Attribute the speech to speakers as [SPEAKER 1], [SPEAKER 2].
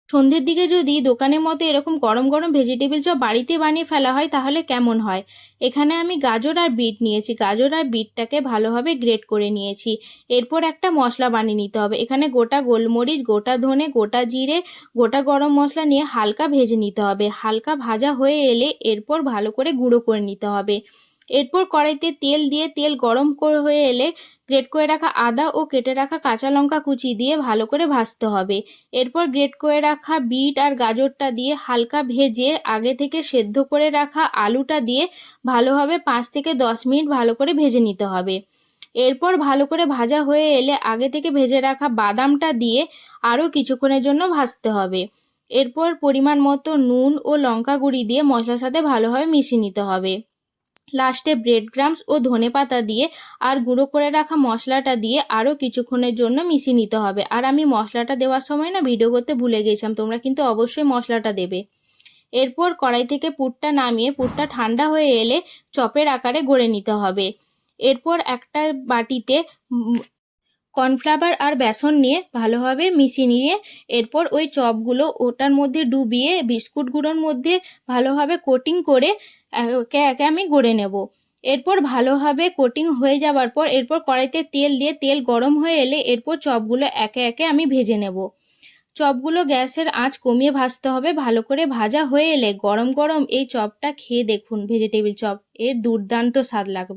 [SPEAKER 1] সন্ধ্যের দিকে যদি দোকানের মতো এরকম গরম গরম ভেজিটেবিল চপ বাড়িতে বানিয়ে ফেলা হয় তাহলে কেমন হয়। এখানে আমি গাজর আর বিট নিয়েছি, গাজর আর বিটটাকে ভালোভাবে গ্রেট করে নিয়েছি। এরপর একটা মশলা বানিয়ে নিতে হবে। এখানে গোটা গোলমরিচ, গোটা ধনে, গোটা জিরে, গোটা গরম মশলা নিয়ে হালকা ভেজে নিতে হবে। হালকা ভাজা হয়ে এলে এরপর ভালো করে গুঁড়ো করে নিতে হবে। এরপর কড়াইতে তেল দিয়ে তেল গরম হয়ে এলে গ্রেট করে রাখা আদা ও কেটে রাখা কাঁচা লঙ্কা কুচি দিয়ে ভালো করে ভাজতে হবে। এরপর গ্রেট করে রাখা বিট আর গাজরটা দিয়ে হালকা ভেজে আগে থেকে সেদ্ধ করে রাখা আলুটা দিয়ে ভালোভাবে 5 থেকে 10 মিনিট ভালো করে ভেজে নিতে হবে। এরপর ভালো করে ভাজা হয়ে এলে আগে থেকে ভেজে রাখা বাদামটা দিয়ে আরও কিছুক্ষণের জন্য ভাজতে হবে। এরপর পরিমাণ মতো নুন ও লঙ্কা গুঁড়ি দিয়ে মশলার সাথে ভালোভাবে মিশিয়ে নিতে হবে। লাস্টে ব্রেড ক্রাম্বস ও ধনেপাতা দিয়ে আর গুঁড়ো করে রাখা মশলাটা দিয়ে আরও কিছুক্ষণের জন্য মিশিয়ে নিতে হবে। আর আমি মশলাটা দেওয়ার সময় না ভিডিও করতে ভুলে গেছিলাম, তোমরা কিন্তু অবশ্যই মশলাটা দেবে। এরপর কড়াই থেকে পুরটা নামিয়ে পুরটা ঠান্ডা হয়ে এলে চপের আকারে গড়ে নিতে হবে। এরপর একটা বাটিতে কর্নফ্লাওয়ার আর বেসন নিয়ে ভালোভাবে মিশিয়ে নিয়ে এরপর ওই চপগুলো ওটার মধ্যে ডুবিয়ে বিস্কুট গুঁড়োর মধ্যে ভালোভাবে কোটিং করে একে একে আমি গড়ে নেব। এরপর ভালোভাবে কোটিং হয়ে যাওয়ার পর এরপর কড়াইতে তেল দিয়ে তেল গরম হয়ে এলে এরপর চপগুলো একে একে আমি ভেজে নেব। চপগুলো গ্যাসের আঁচ কমিয়ে ভাজতে হবে। ভালো করে ভাজা হয়ে এলে গরম গরম এই চপটা খেয়ে দেখুন, ভেজিটেবিল চপ, এর দুর্দান্ত স্বাদ লাগবে।